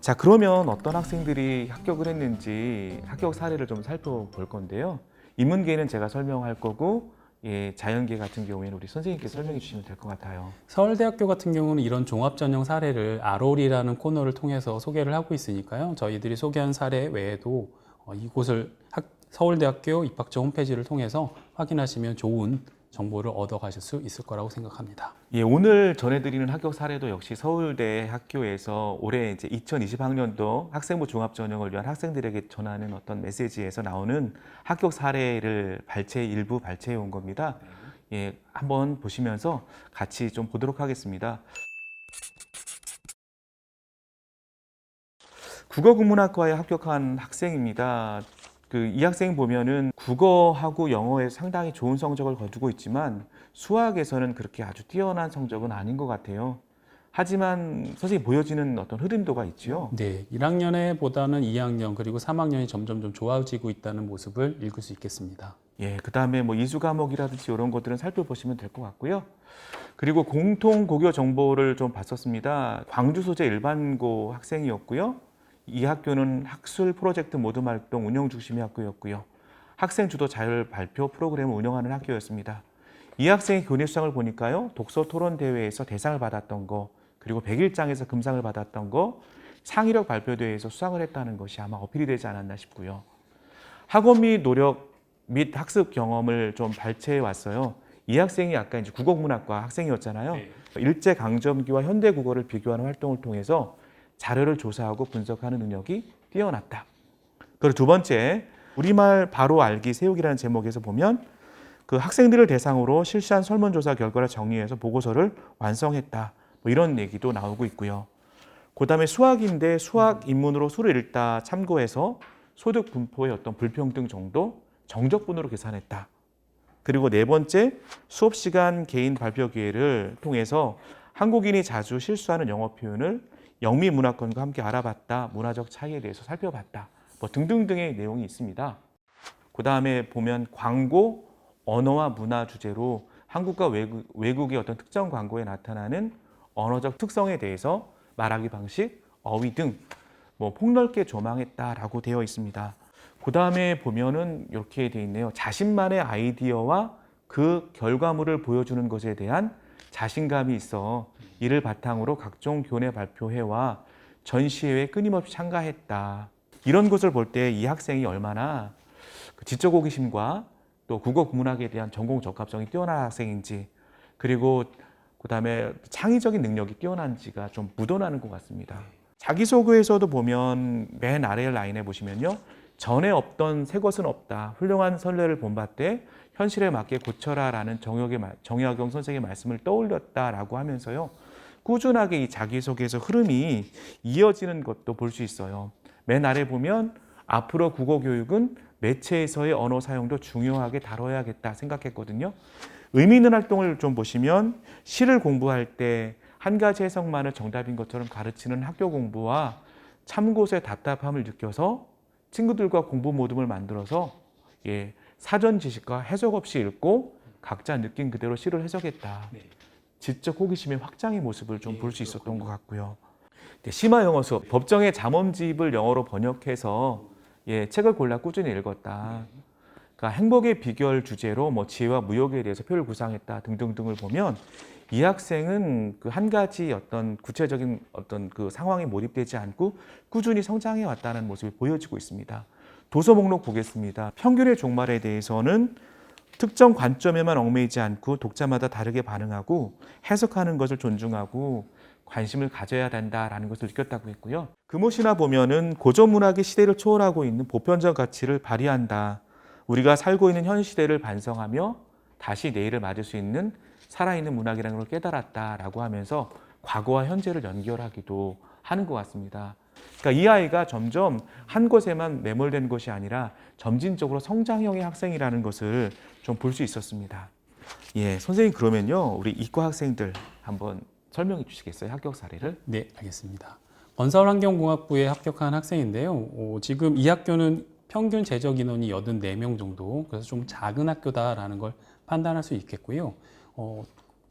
자, 그러면 어떤 학생들이 합격을 했는지 합격 사례를 좀 살펴볼 건데요. 인문계는 제가 설명할 거고, 자연계 같은 경우에는 우리 선생님께서 설명해 주시면 될 것 같아요. 서울대학교 같은 경우는 이런 종합전형 사례를 ROL이라는 코너를 통해서 소개를 하고 있으니까요. 저희들이 소개한 사례 외에도 이곳을 서울대학교 입학처 홈페이지를 통해서 확인하시면 좋은 정보를 얻어 가실 수 있을 거라고 생각합니다. 오늘 전해드리는 합격 사례도 역시 서울대 학교에서 올해 이제 2020학년도 학생부 종합전형을 위한 학생들에게 전하는 어떤 메시지에서 나오는 합격 사례를 일부 발췌해 온 겁니다. 한번 보시면서 같이 좀 보도록 하겠습니다. 국어국문학과에 합격한 학생입니다. 이 학생 보면은 국어하고 영어에 상당히 좋은 성적을 거두고 있지만 수학에서는 그렇게 아주 뛰어난 성적은 아닌 것 같아요. 하지만 선생님 보여지는 어떤 흐름도가 있죠. 네, 1학년에 보다는 2학년 그리고 3학년이 점점 좀 좋아지고 있다는 모습을 읽을 수 있겠습니다. 그 다음에 뭐 이수 과목이라든지 이런 것들은 살펴보시면 될 것 같고요. 그리고 공통 고교 정보를 좀 봤었습니다. 광주 소재 일반고 학생이었고요. 이 학교는 학술 프로젝트 모둠 활동 운영 중심의 학교였고요. 학생 주도 자율 발표 프로그램을 운영하는 학교였습니다. 이 학생의 교내 수상을 보니까요. 독서 토론 대회에서 대상을 받았던 거, 그리고 100일장에서 금상을 받았던 거, 창의력 발표 대회에서 수상을 했다는 것이 아마 어필이 되지 않았나 싶고요. 학원 및 노력 및 학습 경험을 좀 발췌해 왔어요. 이 학생이 아까 이제 국어국문학과 학생이었잖아요. 네. 일제 강점기와 현대 국어를 비교하는 활동을 통해서 자료를 조사하고 분석하는 능력이 뛰어났다. 그리고 두 번째, 우리말 바로 알기 세우기라는 제목에서 보면 그 학생들을 대상으로 실시한 설문조사 결과를 정리해서 보고서를 완성했다. 뭐 이런 얘기도 나오고 있고요. 그 다음에 수학인데 수학 인문으로 수를 읽다 참고해서 소득 분포의 어떤 불평등 정도 정적분으로 계산했다. 그리고 네 번째, 수업 시간 개인 발표 기회를 통해서 한국인이 자주 실수하는 영어 표현을 영미 문화권과 함께 알아봤다. 문화적 차이에 대해서 살펴봤다. 뭐 등등등의 내용이 있습니다. 그 다음에 보면 광고, 언어와 문화 주제로 한국과 외국의 어떤 특정 광고에 나타나는 언어적 특성에 대해서 말하기 방식, 어휘 등 뭐 폭넓게 조망했다라고 되어 있습니다. 그 다음에 보면은 이렇게 되어 있네요. 자신만의 아이디어와 그 결과물을 보여주는 것에 대한 자신감이 있어 이를 바탕으로 각종 교내 발표회와 전시회에 끊임없이 참가했다. 이런 것을 볼 때 이 학생이 얼마나 지적 호기심과 또 국어 국문학에 대한 전공 적합성이 뛰어난 학생인지, 그리고 그다음에 창의적인 능력이 뛰어난지가 좀 묻어나는 것 같습니다. 자기소개에서도 보면 맨 아래 라인에 보시면요. 전에 없던 새 것은 없다. 훌륭한 선례를 본받되 현실에 맞게 고쳐라라는 정약용 선생의 말씀을 떠올렸다라고 하면서요. 꾸준하게 이 자기소개에서 흐름이 이어지는 것도 볼 수 있어요. 맨 아래 보면 앞으로 국어교육은 매체에서의 언어 사용도 중요하게 다뤄야겠다 생각했거든요. 의미 있는 활동을 좀 보시면 시를 공부할 때 한 가지 해석만을 정답인 것처럼 가르치는 학교 공부와 참고서의 답답함을 느껴서 친구들과 공부 모둠을 만들어서 사전 지식과 해석 없이 읽고 각자 느낀 그대로 시를 해석했다. 지적 호기심의 확장의 모습을 좀 볼 수 있었던 것 같고요. 심화 영어 수업, 법정의 잠엄집을 영어로 번역해서 책을 골라 꾸준히 읽었다. 그러니까 행복의 비결 주제로 뭐 지혜와 무역에 대해서 표를 구상했다 등등등을 보면 이 학생은 그 한 가지 어떤 구체적인 어떤 그 상황에 몰입되지 않고 꾸준히 성장해 왔다는 모습이 보여지고 있습니다. 도서 목록 보겠습니다. 평균의 종말에 대해서는 특정 관점에만 얽매이지 않고 독자마다 다르게 반응하고 해석하는 것을 존중하고 관심을 가져야 된다라는 것을 느꼈다고 했고요. 금오시나 보면은 고전 문학의 시대를 초월하고 있는 보편적 가치를 발휘한다. 우리가 살고 있는 현 시대를 반성하며 다시 내일을 맞을 수 있는 살아있는 문학이라는 걸 깨달았다라고 하면서 과거와 현재를 연결하기도 하는 것 같습니다. 그러니까 이 아이가 점점 한 곳에만 매몰된 것이 아니라 점진적으로 성장형의 학생이라는 것을 좀 볼 수 있었습니다. 선생님 그러면요, 우리 이과 학생들 한번 설명해 주시겠어요? 합격 사례를? 네, 알겠습니다. 건설환경공학부에 합격한 학생인데요. 지금 이 학교는 평균 재적 인원이 84명 정도, 그래서 좀 작은 학교다라는 걸 판단할 수 있겠고요.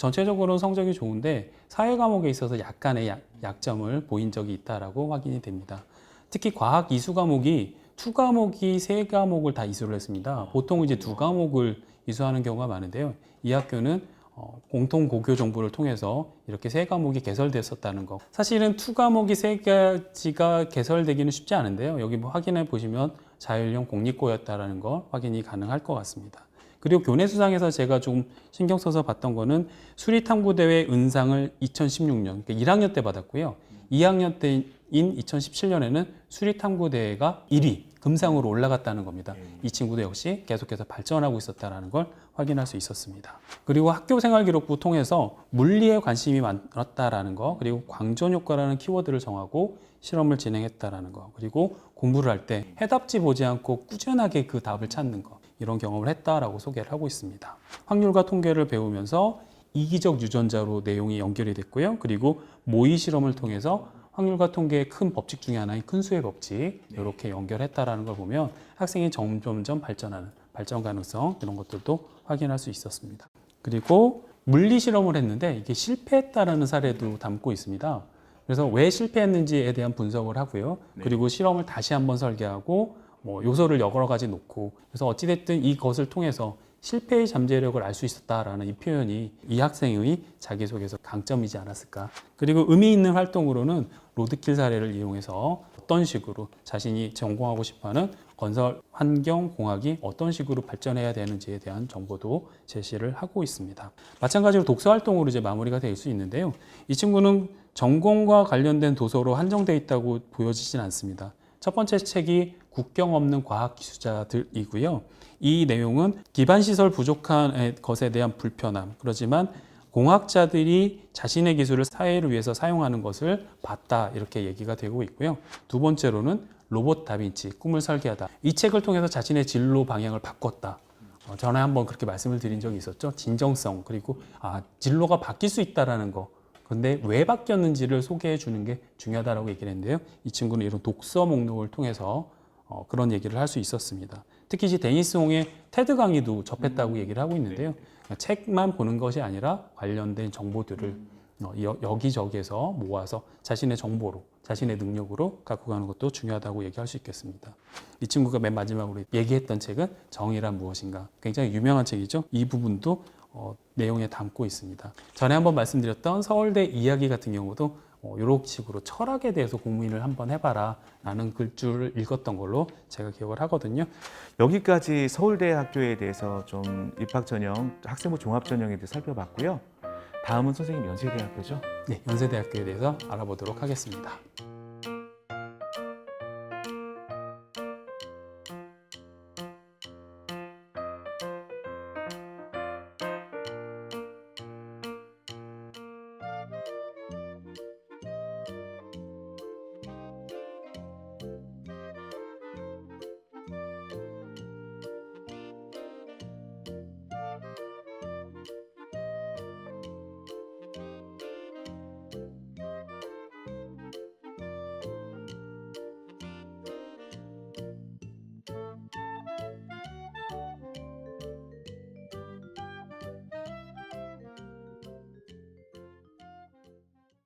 전체적으로는 성적이 좋은데 사회 과목에 있어서 약간의 약점을 보인 적이 있다라고 확인이 됩니다. 특히 과학 이수 과목이 2과목이 3과목을 다 이수를 했습니다. 보통 이제 2과목을 이수하는 경우가 많은데요. 이 학교는 공통 고교 정보를 통해서 이렇게 3과목이 개설됐었다는 거. 사실은 2과목이 3가지가 개설되기는 쉽지 않은데요. 여기 확인해 보시면 자율형 공립고였다라는 거 확인이 가능할 것 같습니다. 그리고 교내 수상에서 제가 좀 신경 써서 봤던 거는 수리탐구대회 은상을 2016년, 그러니까 1학년 때 받았고요. 2학년 때인 2017년에는 수리탐구대회가 1위, 금상으로 올라갔다는 겁니다. 이 친구도 역시 계속해서 발전하고 있었다는 걸 확인할 수 있었습니다. 그리고 학교 생활기록부 통해서 물리에 관심이 많았다라는 거, 그리고 광전 효과라는 키워드를 정하고 실험을 진행했다라는 거, 그리고 공부를 할 때 해답지 보지 않고 꾸준하게 그 답을 찾는 거, 이런 경험을 했다라고 소개를 하고 있습니다. 확률과 통계를 배우면서 이기적 유전자로 내용이 연결이 됐고요. 그리고 모의 실험을 통해서 확률과 통계의 큰 법칙 중에 하나인 큰 수의 법칙, 이렇게 연결했다라는 걸 보면 학생이 점점점 발전하는 발전 가능성, 이런 것들도 확인할 수 있었습니다. 그리고 물리 실험을 했는데 이게 실패했다라는 사례도 담고 있습니다. 그래서 왜 실패했는지에 대한 분석을 하고요. 그리고 실험을 다시 한번 설계하고 요소를 여러 가지 놓고, 그래서 어찌됐든 이것을 통해서 실패의 잠재력을 알 수 있었다라는 이 표현이 이 학생의 자기소개서 강점이지 않았을까. 그리고 의미 있는 활동으로는 로드킬 사례를 이용해서 어떤 식으로 자신이 전공하고 싶어하는 건설 환경 공학이 어떤 식으로 발전해야 되는지에 대한 정보도 제시를 하고 있습니다. 마찬가지로 독서 활동으로 이제 마무리가 될 수 있는데요. 이 친구는 전공과 관련된 도서로 한정되어 있다고 보여지진 않습니다. 첫 번째 책이 국경 없는 과학 기술자들이고요. 이 내용은 기반 시설 부족한 것에 대한 불편함, 그렇지만 공학자들이 자신의 기술을 사회를 위해서 사용하는 것을 봤다, 이렇게 얘기가 되고 있고요. 두 번째로는 로봇 다빈치, 꿈을 설계하다. 이 책을 통해서 자신의 진로 방향을 바꿨다. 전에 한번 그렇게 말씀을 드린 적이 있었죠. 진정성, 그리고 진로가 바뀔 수 있다라는 거. 근데 왜 바뀌었는지를 소개해 주는 게 중요하다고 얘기를 했는데요. 이 친구는 이런 독서 목록을 통해서 그런 얘기를 할 수 있었습니다. 특히 이제 데니스 홍의 테드 강의도 접했다고 얘기를 하고 있는데요. 책만 보는 것이 아니라 관련된 정보들을 여기저기에서 모아서 자신의 정보로, 자신의 능력으로 갖고 가는 것도 중요하다고 얘기할 수 있겠습니다. 이 친구가 맨 마지막으로 얘기했던 책은 정의란 무엇인가. 굉장히 유명한 책이죠. 이 부분도 내용에 담고 있습니다. 전에 한번 말씀드렸던 서울대 이야기 같은 경우도 이런 식으로 철학에 대해서 고민을 한번 해봐라 라는 글줄을 읽었던 걸로 제가 기억을 하거든요. 여기까지 서울대 학교에 대해서 좀 입학 전형, 학생부 종합 전형에 대해서 살펴봤고요. 다음은 선생님 연세대학교죠? 네, 연세대학교에 대해서 알아보도록 하겠습니다.